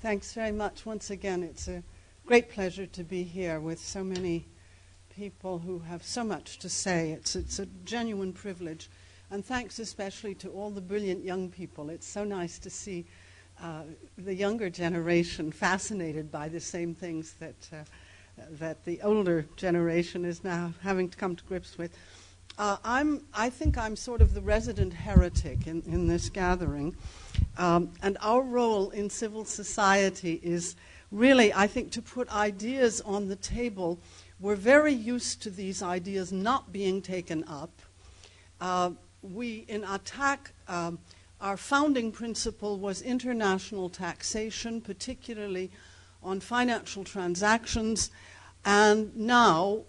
Thanks very much. Once again, it's a great pleasure to be here with so many people who have so much to say. It's a genuine privilege. And thanks especially to all the brilliant young people. It's so nice to see the younger generation fascinated by the same things that the older generation is now having to come to grips with. I think I'm sort of the resident heretic in this gathering. And our role in civil society is really, I think, to put ideas on the table. We're very used to these ideas not being taken up. We, in ATTAC, our founding principle was international taxation, particularly on financial transactions. And now,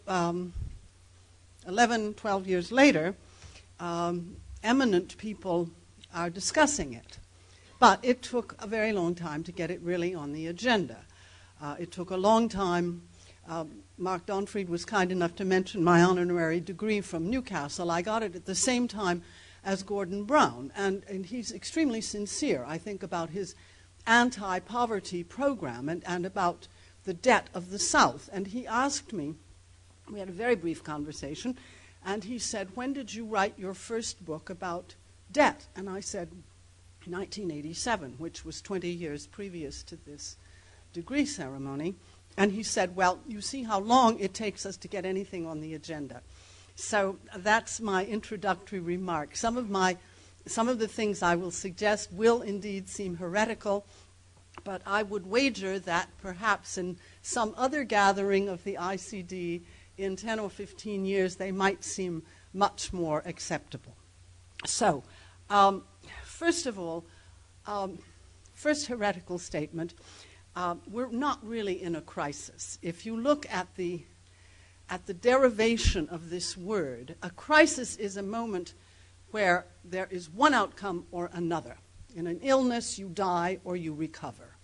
11, 12 years later, eminent people are discussing it. But it took a very long time to get it really on the agenda. It took a long time. Mark Donfried was kind enough to mention my honorary degree from Newcastle. I got it at the same time as Gordon Brown, and he's extremely sincere, I think, about his anti-poverty program and about the debt of the South. And he asked me, we had a very brief conversation, and he said, "When did you write your first book about debt?" And I said, 1987, which was 20 years previous to this degree ceremony. And he said, "Well, you see how long it takes us to get anything on the agenda." So that's my introductory remark. Some of the things I will suggest will indeed seem heretical, but I would wager that perhaps in some other gathering of the ICD in 10 or 15 years they might seem much more acceptable. So, first of all, first heretical statement, we're not really in a crisis. If you look at the derivation of this word, a crisis is a moment where there is one outcome or another. In an illness, you die or you recover.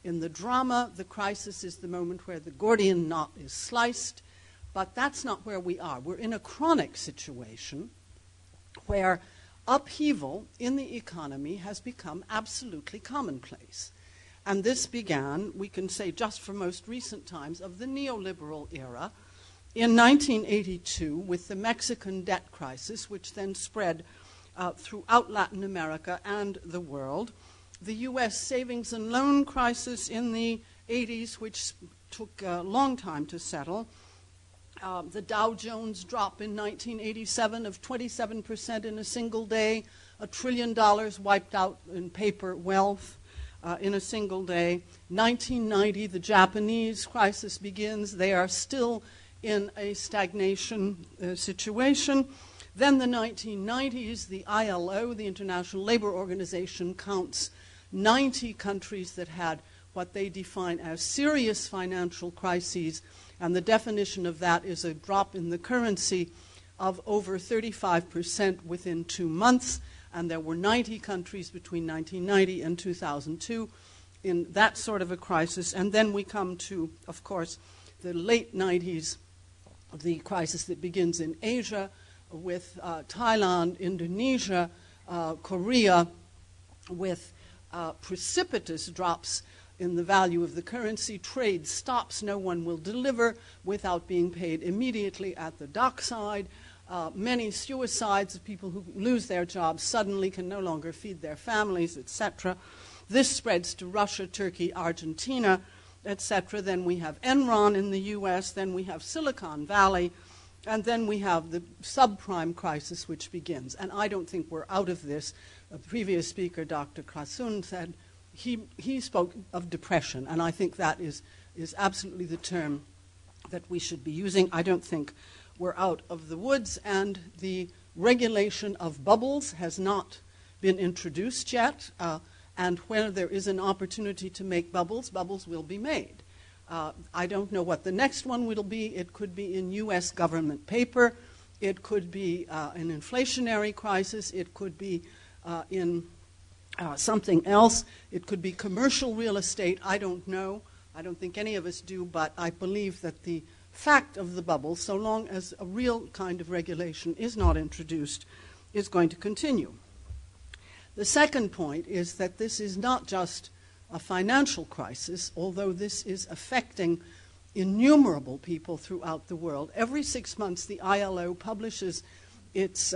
In the drama, the crisis is the moment where the Gordian knot is sliced, but that's not where we are. We're in a chronic situation where upheaval in the economy has become absolutely commonplace. And this began, we can say just for most recent times, of the neoliberal era in 1982 with the Mexican debt crisis, which then spread throughout Latin America and the world. The U.S. savings and loan crisis in the 80s, which took a long time to settle. The Dow Jones drop in 1987 of 27% in a single day, $1 trillion wiped out in paper wealth in a single day. 1990, the Japanese crisis begins. They are still in a stagnation situation. Then the 1990s, the ILO, the International Labor Organization, counts 90 countries that had what they define as serious financial crises, and the definition of that is a drop in the currency of over 35% within 2 months, and there were 90 countries between 1990 and 2002 in that sort of a crisis. And then we come to, of course, the late 90s, the crisis that begins in Asia with Thailand, Indonesia, Korea, with precipitous drops in the value of the currency. Trade stops. No one will deliver without being paid immediately at the dockside. Many suicides of people who lose their jobs suddenly can no longer feed their families, etc. This spreads to Russia, Turkey, Argentina, etc. Then we have Enron in the U.S., then we have Silicon Valley, and then we have the subprime crisis which begins. And I don't think we're out of this. A previous speaker, Dr. Krasun, said he spoke of depression, and I think that is absolutely the term that we should be using. I don't think we're out of the woods, and the regulation of bubbles has not been introduced yet. And where there is an opportunity to make bubbles, bubbles will be made. I don't know what the next one will be. It could be in U.S. government paper. It could be an inflationary crisis. It could be in something else. It could be commercial real estate. I don't know. I don't think any of us do, but I believe that the fact of the bubble, so long as a real kind of regulation is not introduced, is going to continue. The second point is that this is not just a financial crisis, although this is affecting innumerable people throughout the world. Every 6 months, the ILO publishes its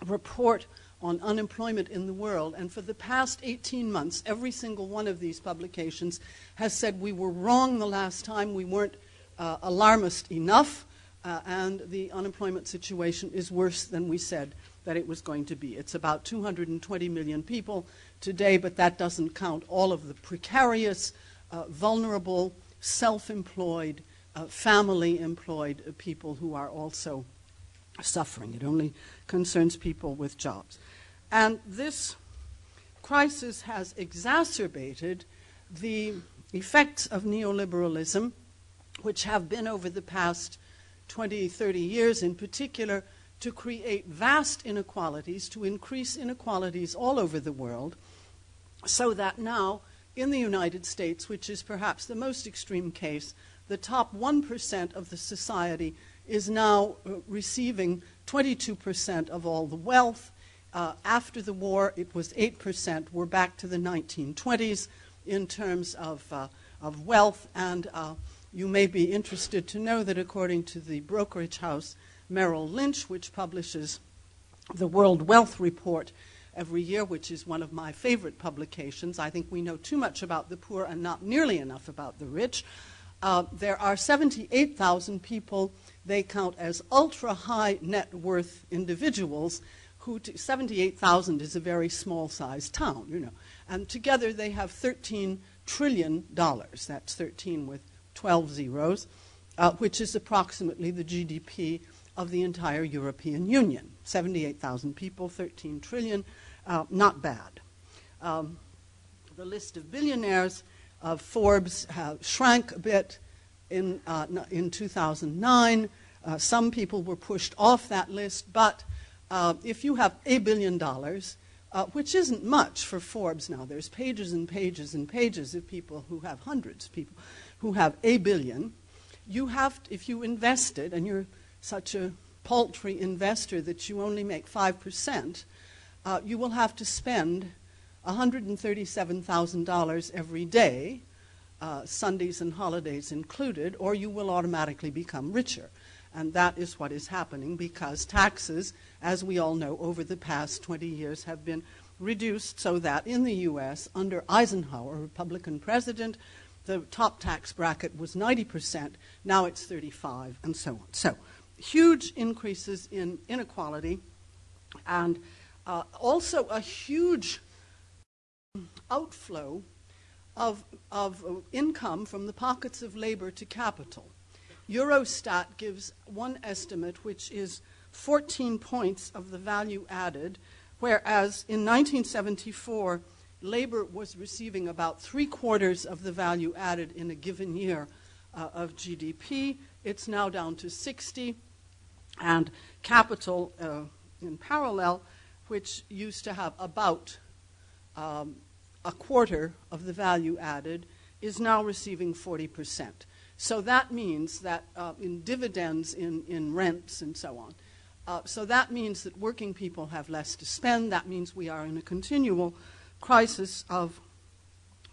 report on unemployment in the world, and for the past 18 months, every single one of these publications has said we were wrong the last time, we weren't alarmist enough, and the unemployment situation is worse than we said that it was going to be. It's about 220 million people today, but that doesn't count all of the precarious, vulnerable, self-employed, family-employed people who are also suffering. It only concerns people with jobs. And this crisis has exacerbated the effects of neoliberalism, which have been over the past 20, 30 years in particular, to create vast inequalities, to increase inequalities all over the world, so that now in the United States, which is perhaps the most extreme case, the top 1% of the society is now receiving 22% of all the wealth. After the war, it was 8%. We're back to the 1920s in terms of wealth, and you may be interested to know that according to the brokerage house Merrill Lynch, which publishes the World Wealth Report every year, which is one of my favorite publications. I think we know too much about the poor and not nearly enough about the rich. There are 78,000 people they count as ultra-high net worth individuals who 78,000 is a very small-sized town, you know. And together they have $13 trillion. That's 13 with 12 zeros, which is approximately the GDP of the entire European Union. 78,000 people, 13 trillion, not bad. The list of billionaires of Forbes shrank a bit in 2009. Some people were pushed off that list, but if you have $1 billion, which isn't much for Forbes now, there's pages and pages and pages of people who have hundreds of people who have $1 billion. You have, if you invested, and you're such a paltry investor that you only make 5%, you will have to spend $137,000 every day, Sundays and holidays included, or you will automatically become richer. And that is what is happening because taxes, as we all know, over the past 20 years have been reduced so that in the U.S., under Eisenhower, Republican president, the top tax bracket was 90%, now it's 35%, and so on. So, huge increases in inequality, and also a huge outflow of income from the pockets of labor to capital. Eurostat gives one estimate, which is 14 points of the value added, whereas in 1974, labor was receiving about 3/4 of the value added in a given year of GDP. It's now down to 60, and capital in parallel, which used to have about 1/4 of the value added, is now receiving 40%. So that means that in dividends, in rents, and so on. So that means that working people have less to spend. That means we are in a continual crisis of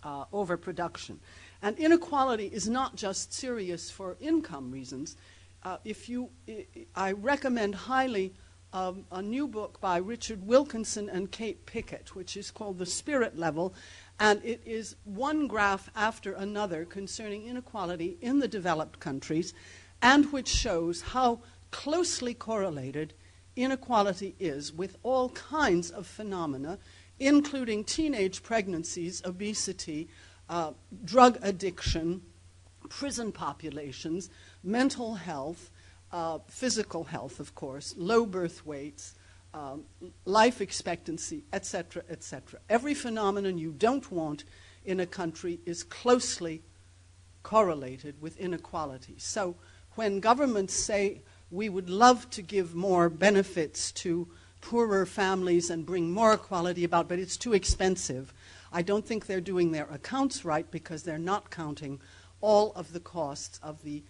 overproduction. And inequality is not just serious for income reasons. I recommend highly a new book by Richard Wilkinson and Kate Pickett, which is called The Spirit Level, and it is one graph after another concerning inequality in the developed countries, and which shows how closely correlated inequality is with all kinds of phenomena, including teenage pregnancies, obesity, drug addiction, prison populations, mental health, physical health, of course, low birth weights, life expectancy, etc., etc. Every phenomenon you don't want in a country is closely correlated with inequality. So when governments say we would love to give more benefits to poorer families and bring more equality about, but it's too expensive, I don't think they're doing their accounts right because they're not counting all of the costs of the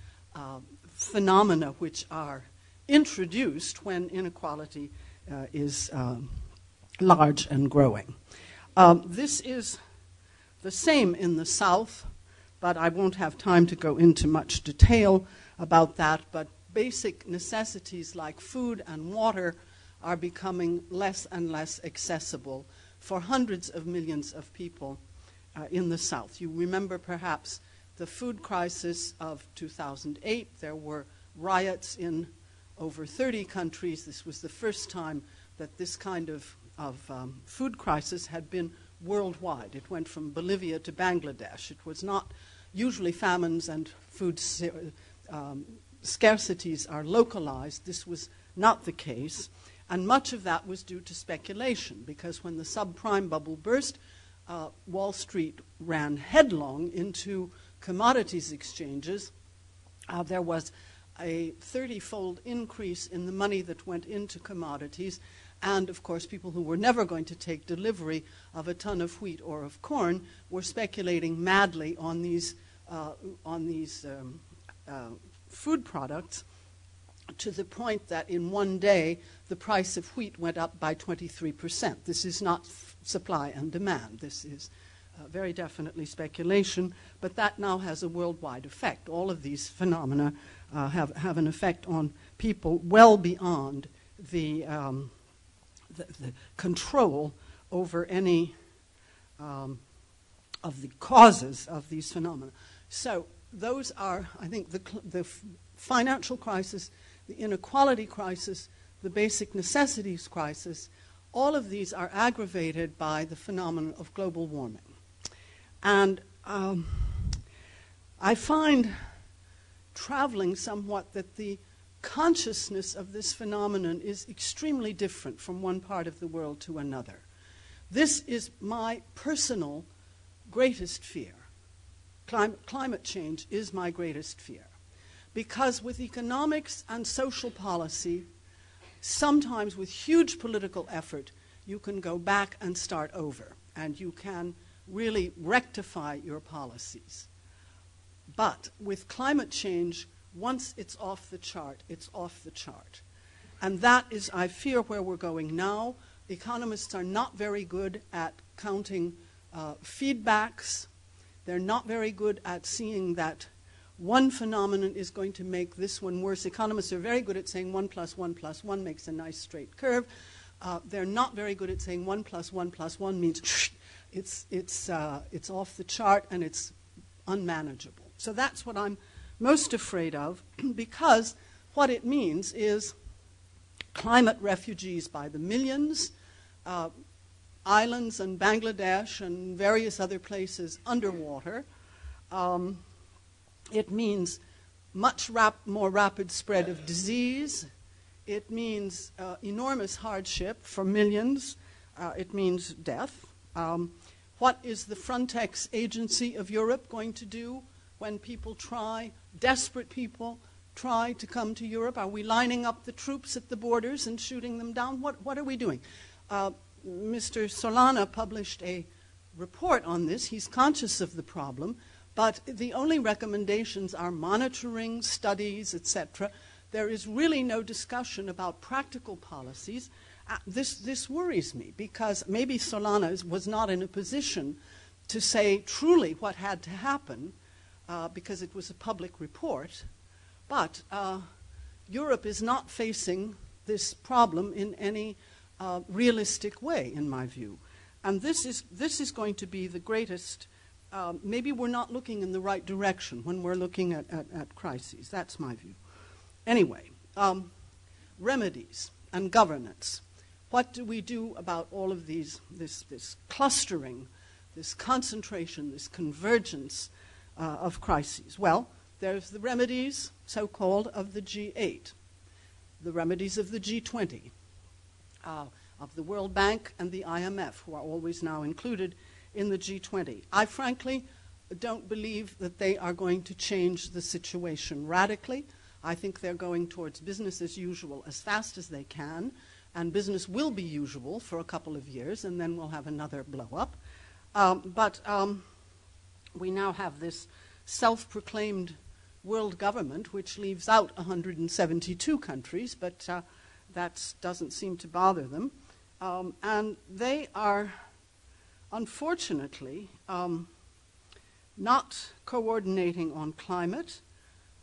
phenomena which are introduced when inequality is large and growing. This is the same in the South, but I won't have time to go into much detail about that. But basic necessities like food and water are becoming less and less accessible for hundreds of millions of people in the South. You remember perhaps the food crisis of 2008. There were riots in over 30 countries. This was the first time that this kind of food crisis had been worldwide. It went from Bolivia to Bangladesh. It was not usually famines and food scarcities are localized. This was not the case, and much of that was due to speculation, because when the subprime bubble burst, Wall Street ran headlong into commodities exchanges. There was a 30-fold increase in the money that went into commodities, and of course people who were never going to take delivery of a ton of wheat or of corn were speculating madly on these food products, to the point that in one day the price of wheat went up by 23%. This is not supply and demand. This is very definitely speculation, but that now has a worldwide effect. All of these phenomena have an effect on people well beyond the control over any of the causes of these phenomena. So those are, I think, the financial crisis, the inequality crisis, the basic necessities crisis. All of these are aggravated by the phenomenon of global warming. And I find, traveling somewhat, that the consciousness of this phenomenon is extremely different from one part of the world to another. This is my personal greatest fear. Climate change is my greatest fear. Because with economics and social policy, sometimes with huge political effort, you can go back and start over, and you can really rectify your policies. But with climate change, once it's off the chart, it's off the chart. And that is, I fear, where we're going now. Economists are not very good at counting feedbacks. They're not very good at seeing that one phenomenon is going to make this one worse. Economists are very good at saying 1 + 1 + 1 makes a nice straight curve. They're not very good at saying 1 + 1 + 1 means it's off the chart and it's unmanageable. So that's what I'm most afraid of, because what it means is climate refugees by the millions, islands and Bangladesh and various other places underwater. It means much more rapid spread of disease. It means enormous hardship for millions. It means death. What is the Frontex agency of Europe going to do when people desperate people try to come to Europe? Are we lining up the troops at the borders and shooting them down? What are we doing? Mr. Solana published a report on this. He's conscious of the problem, but the only recommendations are monitoring, studies, etc. There is really no discussion about practical policies. This worries me, because maybe Solana was not in a position to say truly what had to happen, because it was a public report. But Europe is not facing this problem in any realistic way, in my view. And this is going to be the greatest. Maybe we're not looking in the right direction when we're looking at crises. That's my view. Anyway, remedies and governance. What do we do about all of this clustering, this concentration, this convergence of crises? Well, there's the remedies, so-called, of the G8, the remedies of the G20, of the World Bank and the IMF, who are always now included in the G20. I frankly don't believe that they are going to change the situation radically. I think they're going towards business as usual as fast as they can, and business will be usual for a couple of years, and then we'll have another blow-up. But we now have this self-proclaimed world government, which leaves out 172 countries, but that doesn't seem to bother them. And they are, unfortunately, not coordinating on climate.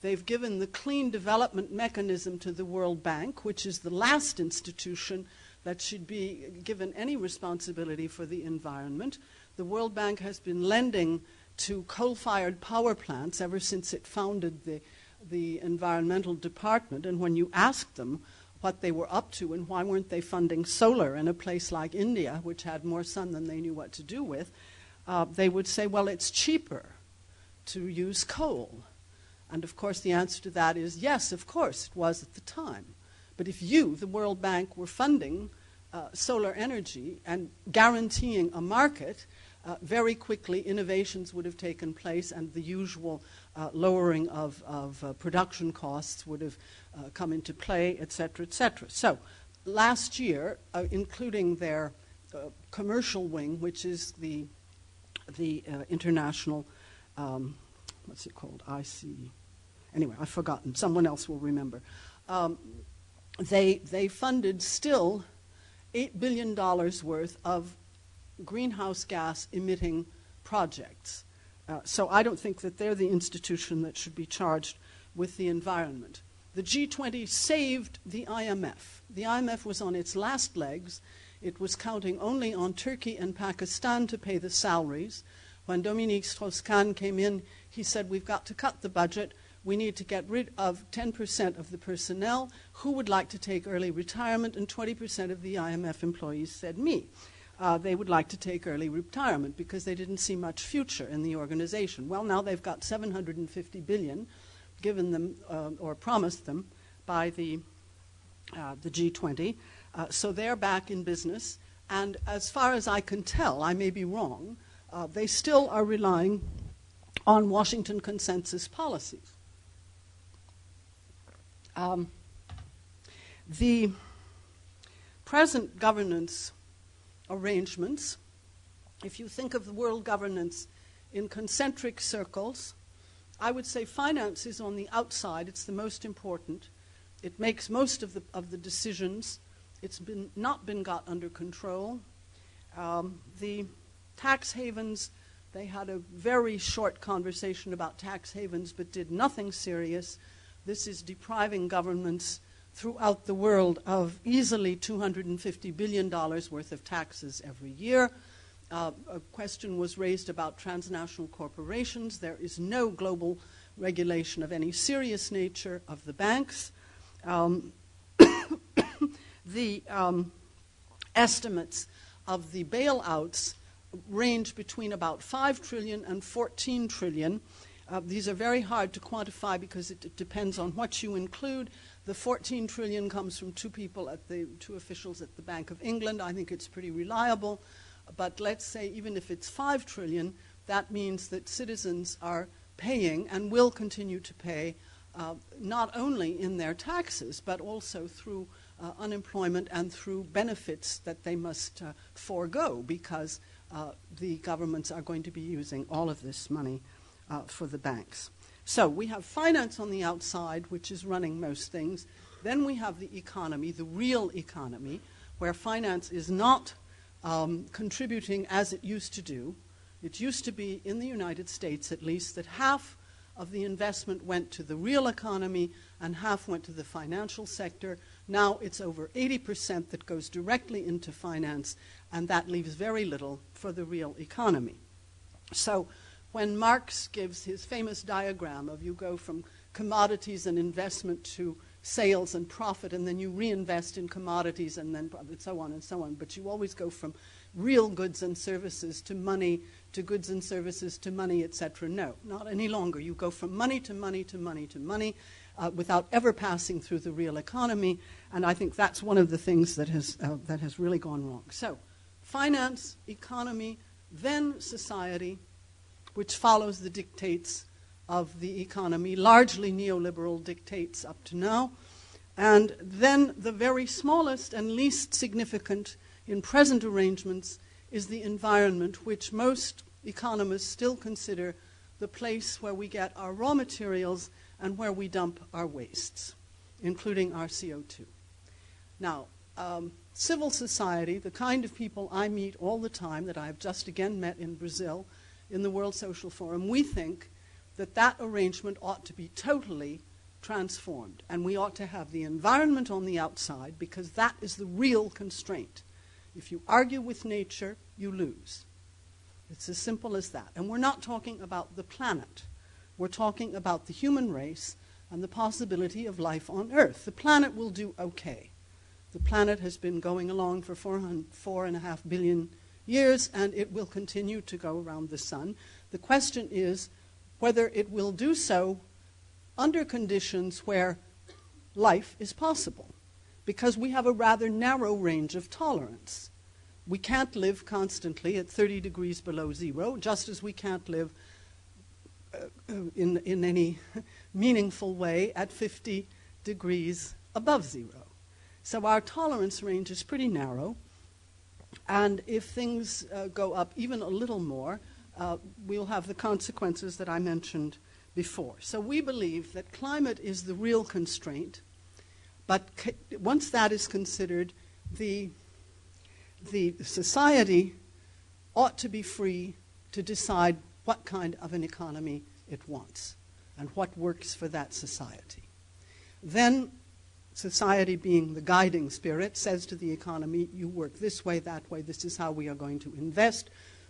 They've given the clean development mechanism to the World Bank, which is the last institution that should be given any responsibility for the environment. The World Bank has been lending to coal-fired power plants ever since it founded the environmental department, and when you asked them what they were up to and why weren't they funding solar in a place like India, which had more sun than they knew what to do with, they would say, well, it's cheaper to use coal. And of course the answer to that is yes, of course it was at the time. But if you, the World Bank, were funding solar energy and guaranteeing a market, very quickly innovations would have taken place and the usual lowering of production costs would have come into play, et cetera, et cetera. So last year, including their commercial wing, which is the international, what's it called, anyway, I've forgotten, someone else will remember. They funded still $8 billion worth of greenhouse gas emitting projects. So I don't think that they're the institution that should be charged with the environment. The G20 saved the IMF. The IMF was on its last legs. It was counting only on Turkey and Pakistan to pay the salaries. When Dominique Strauss-Kahn came in, he said, we've got to cut the budget. We need to get rid of 10% of the personnel. Who would like to take early retirement? And 20% of the IMF employees said me. They would like to take early retirement because they didn't see much future in the organization. Well, now they've got $750 billion given them or promised them by the G20. So they're back in business. And as far as I can tell, I may be wrong, they still are relying on Washington consensus policies. The present governance arrangements, if you think of the world governance in concentric circles, I would say finance is on the outside. It's the most important. It makes most of the decisions. It's not been got under control. The tax havens, they had a very short conversation about tax havens but did nothing serious. This is depriving governments throughout the world of easily $250 billion worth of taxes every year. A question was raised about transnational corporations. There is no global regulation of any serious nature of the banks. The estimates of the bailouts range between about 5 trillion and 14 trillion. These are very hard to quantify because it depends on what you include. The 14 trillion comes from two officials at the Bank of England. I think it's pretty reliable. But let's say even if it's 5 trillion, that means that citizens are paying and will continue to pay not only in their taxes, but also through unemployment and through benefits that they must forego because the governments are going to be using all of this money for the banks. So we have finance on the outside, which is running most things. Then we have the economy, the real economy, where finance is not contributing as it used to do. It used to be, in the United States at least, that half of the investment went to the real economy and half went to the financial sector. Now it's over 80% that goes directly into finance, and that leaves very little for the real economy. So when Marx gives his famous diagram of you go from commodities and investment to sales and profit, and then you reinvest in commodities and then so on and so on, but you always go from real goods and services to money, to goods and services to money, etc. No, not any longer. You go from money to money to money to money without ever passing through the real economy, and I think that's one of the things that has really gone wrong. So, finance, economy, then society, which follows the dictates of the economy, largely neoliberal dictates up to now, and then the very smallest and least significant in present arrangements is the environment, which most economists still consider the place where we get our raw materials and where we dump our wastes, including our CO2. Now, civil society, the kind of people I meet all the time that I have just again met in Brazil, in the World Social Forum, we think that that arrangement ought to be totally transformed, and we ought to have the environment on the outside, because that is the real constraint. If you argue with nature, you lose. It's as simple as that. And we're not talking about the planet. We're talking about the human race and the possibility of life on Earth. The planet will do okay. The planet has been going along for 4.5 billion years, and it will continue to go around the sun. The question is whether it will do so under conditions where life is possible, because we have a rather narrow range of tolerance. We can't live constantly at 30 degrees below zero, just as we can't live in any meaningful way at 50 degrees above zero. So our tolerance range is pretty narrow, and if things go up even a little more, we'll have the consequences that I mentioned before. So we believe that climate is the real constraint, but once that is considered, the society ought to be free to decide what kind of an economy it wants and what works for that society. Then society, being the guiding spirit, says to the economy, you work this way, that way, this is how we are going to invest,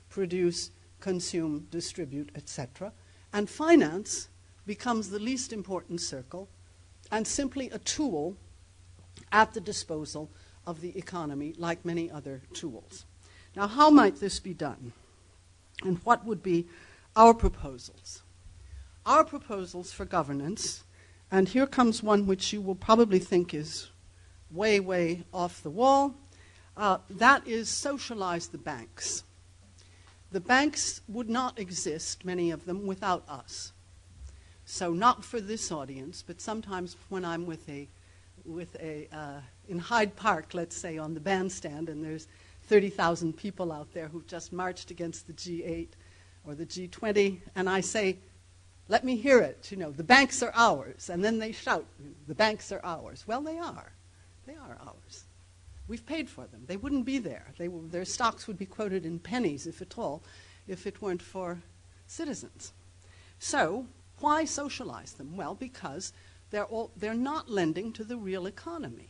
produce, consume, distribute, etc. And finance becomes the least important circle and simply a tool at the disposal of the economy, like many other tools. Now, how might this be done? And what would be our proposals? Our proposals for governance, and here comes one which you will probably think is way, way off the wall, that is socialize the banks. The banks would not exist, many of them, without us. So not for this audience, but sometimes when I'm in Hyde Park, let's say, on the bandstand, and there's 30,000 people out there who've just marched against the G8 or the G20, and I say, let me hear it, the banks are ours. And then they shout, the banks are ours. Well, they are. They are ours. We've paid for them. They wouldn't be there. Their stocks would be quoted in pennies, if at all, if it weren't for citizens. So why socialize them? Well, because they're not lending to the real economy.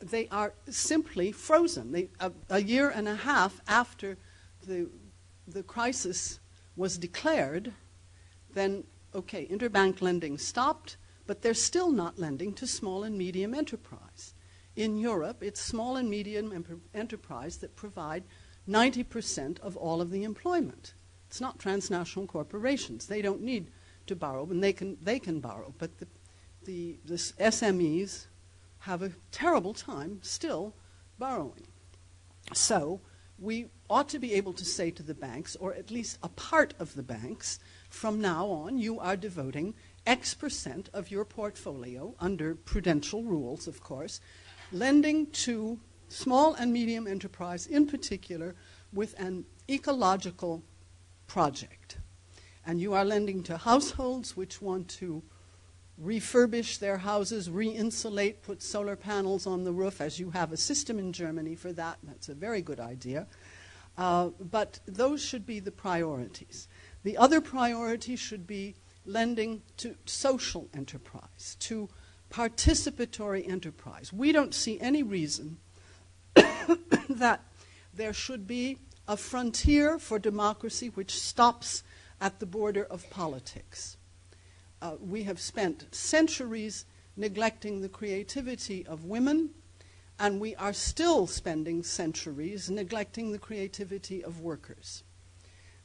They are simply frozen. A year and a half after the crisis was declared, then, okay, interbank lending stopped, but they're still not lending to small and medium enterprise. In Europe, it's small and medium enterprise that provide 90% of all of the employment. It's not transnational corporations. They don't need to borrow, and they can borrow, but the SMEs have a terrible time still borrowing. So we ought to be able to say to the banks, or at least a part of the banks, from now on you are devoting X% of your portfolio, under prudential rules, of course, lending to small and medium enterprise, in particular, with an ecological project. And you are lending to households which want to refurbish their houses, re-insulate, put solar panels on the roof, as you have a system in Germany for that. That's a very good idea. But those should be the priorities. The other priority should be lending to social enterprise, to participatory enterprise. We don't see any reason that there should be a frontier for democracy which stops at the border of politics. We have spent centuries neglecting the creativity of women, and we are still spending centuries neglecting the creativity of workers.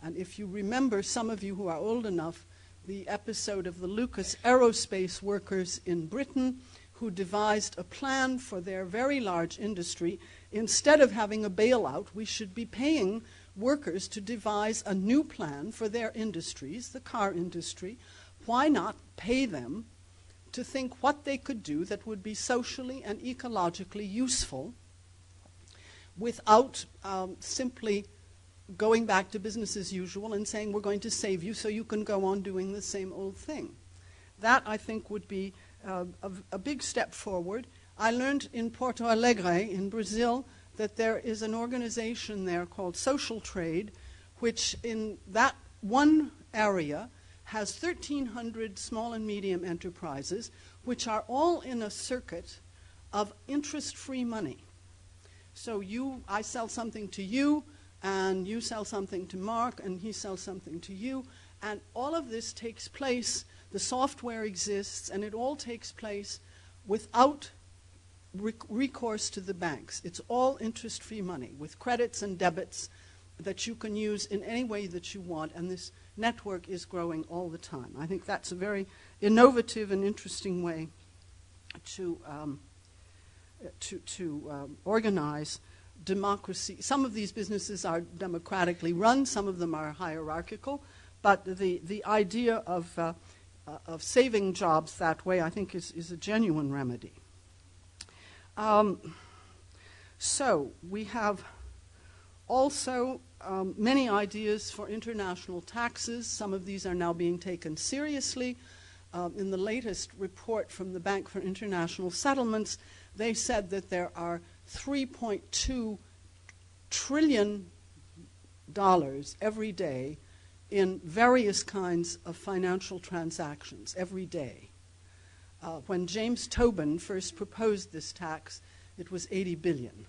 And if you remember, some of you who are old enough, the episode of the Lucas aerospace workers in Britain who devised a plan for their very large industry. Instead of having a bailout, we should be paying workers to devise a new plan for their industries, the car industry. Why not pay them to think what they could do that would be socially and ecologically useful without simply going back to business as usual and saying we're going to save you so you can go on doing the same old thing. That, I think, would be a big step forward. I learned in Porto Alegre in Brazil that there is an organization there called Social Trade, which in that one area has 1,300 small and medium enterprises, which are all in a circuit of interest-free money. So I sell something to you, and you sell something to Mark, and he sells something to you, and all of this takes place, the software exists, and it all takes place without recourse to the banks. It's all interest-free money with credits and debits that you can use in any way that you want, and this network is growing all the time. I think that's a very innovative and interesting way to organize democracy. Some of these businesses are democratically run, some of them are hierarchical, but the idea of saving jobs that way, I think, is a genuine remedy. So we have also many ideas for international taxes. Some of these are now being taken seriously. In the latest report from the Bank for International Settlements, they said that there are $3.2 trillion every day in various kinds of financial transactions every day. When James Tobin first proposed this tax, it was 80 billion.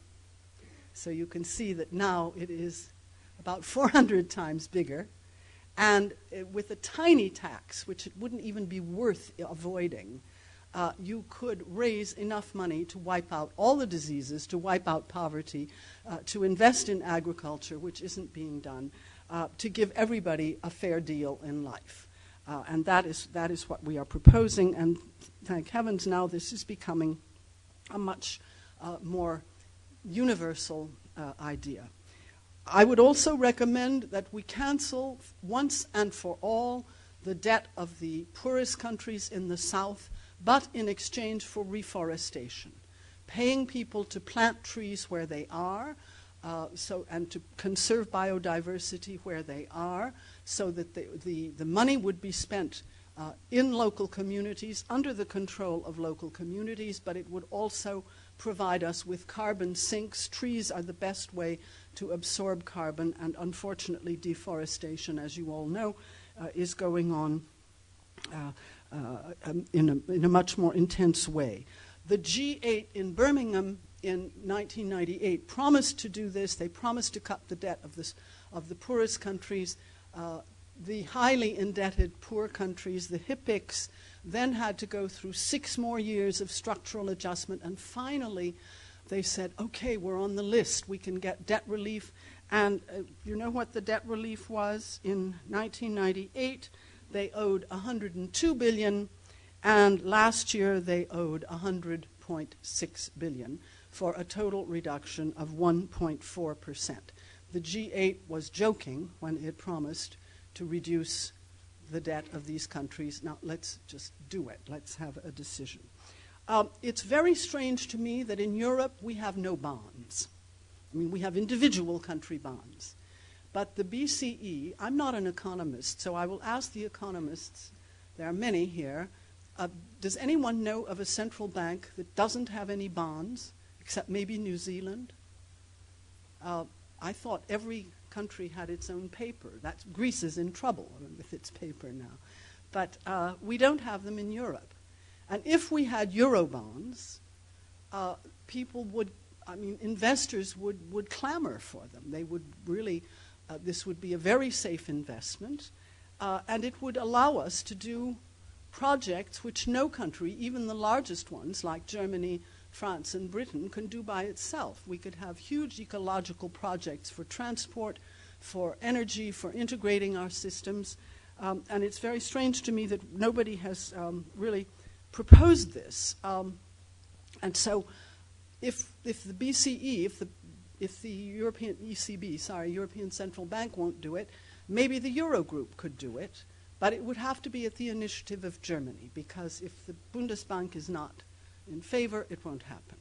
So you can see that now it is about 400 times bigger. And with a tiny tax, which it wouldn't even be worth avoiding, you could raise enough money to wipe out all the diseases, to wipe out poverty, to invest in agriculture, which isn't being done, to give everybody a fair deal in life. And that is what we are proposing, and thank heavens now this is becoming a much more universal idea. I would also recommend that we cancel once and for all the debt of the poorest countries in the South, but in exchange for reforestation, paying people to plant trees where they are, and to conserve biodiversity where they are, so that the money would be spent in local communities, under the control of local communities, but it would also provide us with carbon sinks. Trees are the best way to absorb carbon, and unfortunately deforestation, as you all know, is going on in a much more intense way. The G8 in Birmingham in 1998 promised to do this. They promised to cut the debt of the poorest countries. The highly indebted poor countries, the HIPICs, then had to go through 6 more years of structural adjustment, and finally they said, okay, we're on the list, we can get debt relief. And you know what the debt relief was? In 1998, they owed $102 billion, and last year they owed $100.6 billion, for a total reduction of 1.4%. The G8 was joking when it promised to reduce the debt of these countries. Now, let's just do it. Let's have a decision. It's very strange to me that in Europe we have no bonds. I mean, we have individual country bonds. But the BCE, I'm not an economist, so I will ask the economists, there are many here, does anyone know of a central bank that doesn't have any bonds, except maybe New Zealand? I thought every country had its own paper. Greece is in trouble with its paper now. But we don't have them in Europe. And if we had Eurobonds, investors would clamor for them. They would really, this would be a very safe investment, and it would allow us to do projects which no country, even the largest ones like Germany, France, and Britain, can do by itself. We could have huge ecological projects for transport, for energy, for integrating our systems, and it's very strange to me that nobody has really proposed this. And so if the BCE, if the European ECB, European Central Bank won't do it, maybe the Eurogroup could do it, but it would have to be at the initiative of Germany, because if the Bundesbank is not in favor, it won't happen.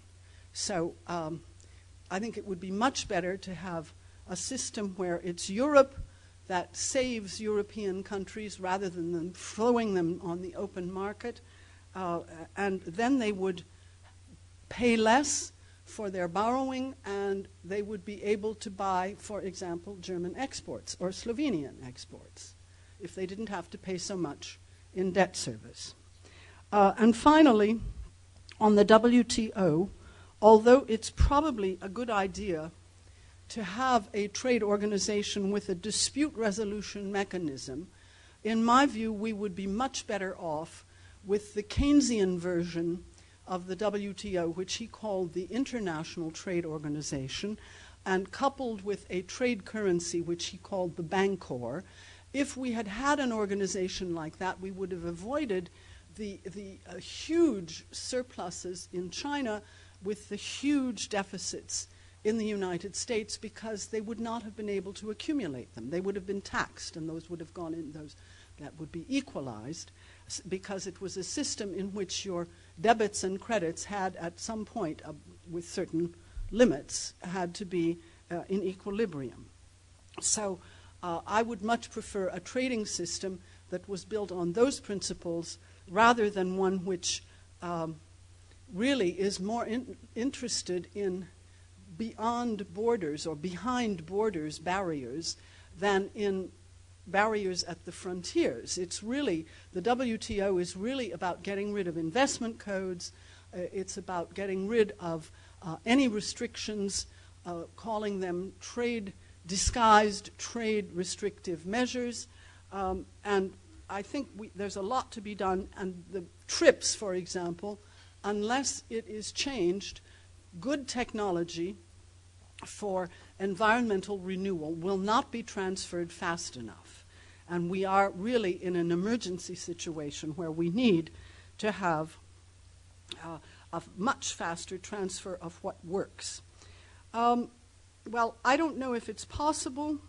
So I think it would be much better to have a system where it's Europe that saves European countries rather than them throwing them on the open market, and then they would pay less, for their borrowing, and they would be able to buy, for example, German exports or Slovenian exports, if they didn't have to pay so much in debt service. And finally, on the WTO, although it's probably a good idea to have a trade organization with a dispute resolution mechanism, in my view, we would be much better off with the Keynesian version of the WTO, which he called the International Trade Organization, and coupled with a trade currency, which he called the Bancor. If we had had an organization like that, we would have avoided the huge surpluses in China with the huge deficits in the United States, because they would not have been able to accumulate them. They would have been taxed, and those would have gone in, those that would be equalized, because it was a system in which your debits and credits had at some point, with certain limits, had to be in equilibrium. So I would much prefer a trading system that was built on those principles rather than one which really is more interested in beyond borders or behind borders barriers than in barriers at the frontiers. It's really, the WTO is really about getting rid of investment codes. It's about getting rid of any restrictions, calling them disguised trade restrictive measures. And I think there's a lot to be done. And the TRIPS, for example, unless it is changed, good technology for environmental renewal will not be transferred fast enough. And we are really in an emergency situation where we need to have a much faster transfer of what works. Well, I don't know if it's possible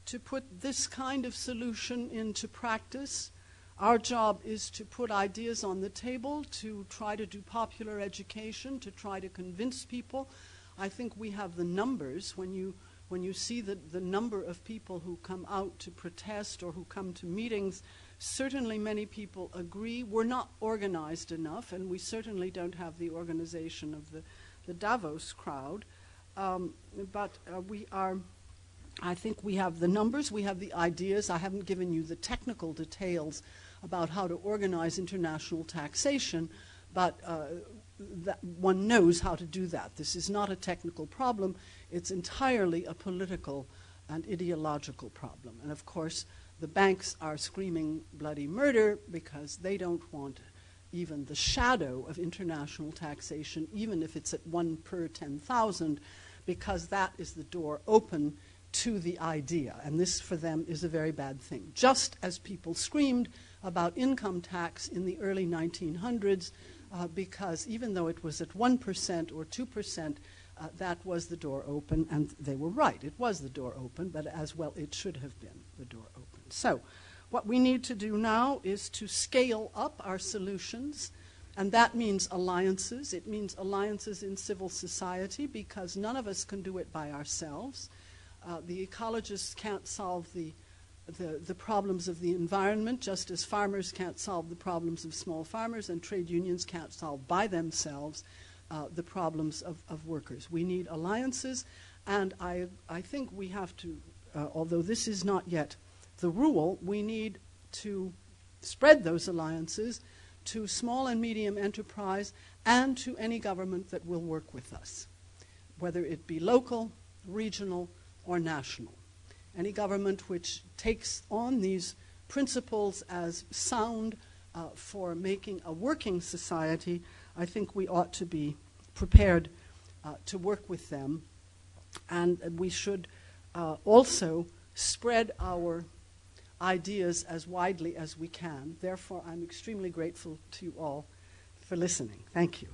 to put this kind of solution into practice. Our job is to put ideas on the table, to try to do popular education, to try to convince people. I think we have the numbers. When you see the number of people who come out to protest or who come to meetings, certainly many people agree. We're not organized enough, and we certainly don't have the organization of the Davos crowd. But I think we have the numbers, we have the ideas. I haven't given you the technical details about how to organize international taxation, but that one knows how to do that. This is not a technical problem. It's entirely a political and ideological problem. And of course, the banks are screaming bloody murder because they don't want even the shadow of international taxation, even if it's at 1 per 10,000, because that is the door open to the idea. And this, for them, is a very bad thing. Just as people screamed about income tax in the early 1900s, because even though it was at 1% or 2%, that was the door open, and they were right. It was the door open, but as well it should have been the door open. So what we need to do now is to scale up our solutions, and that means alliances. It means alliances in civil society, because none of us can do it by ourselves. The ecologists can't solve the problems of the environment, just as farmers can't solve the problems of small farmers, and trade unions can't solve by themselves the problems of workers. We need alliances, and I think we have to, although this is not yet the rule, we need to spread those alliances to small and medium enterprise and to any government that will work with us, whether it be local, regional, or national. Any government which takes on these principles as sound for making a working society, I think we ought to be prepared to work with them. And we should also spread our ideas as widely as we can. Therefore, I'm extremely grateful to you all for listening. Thank you.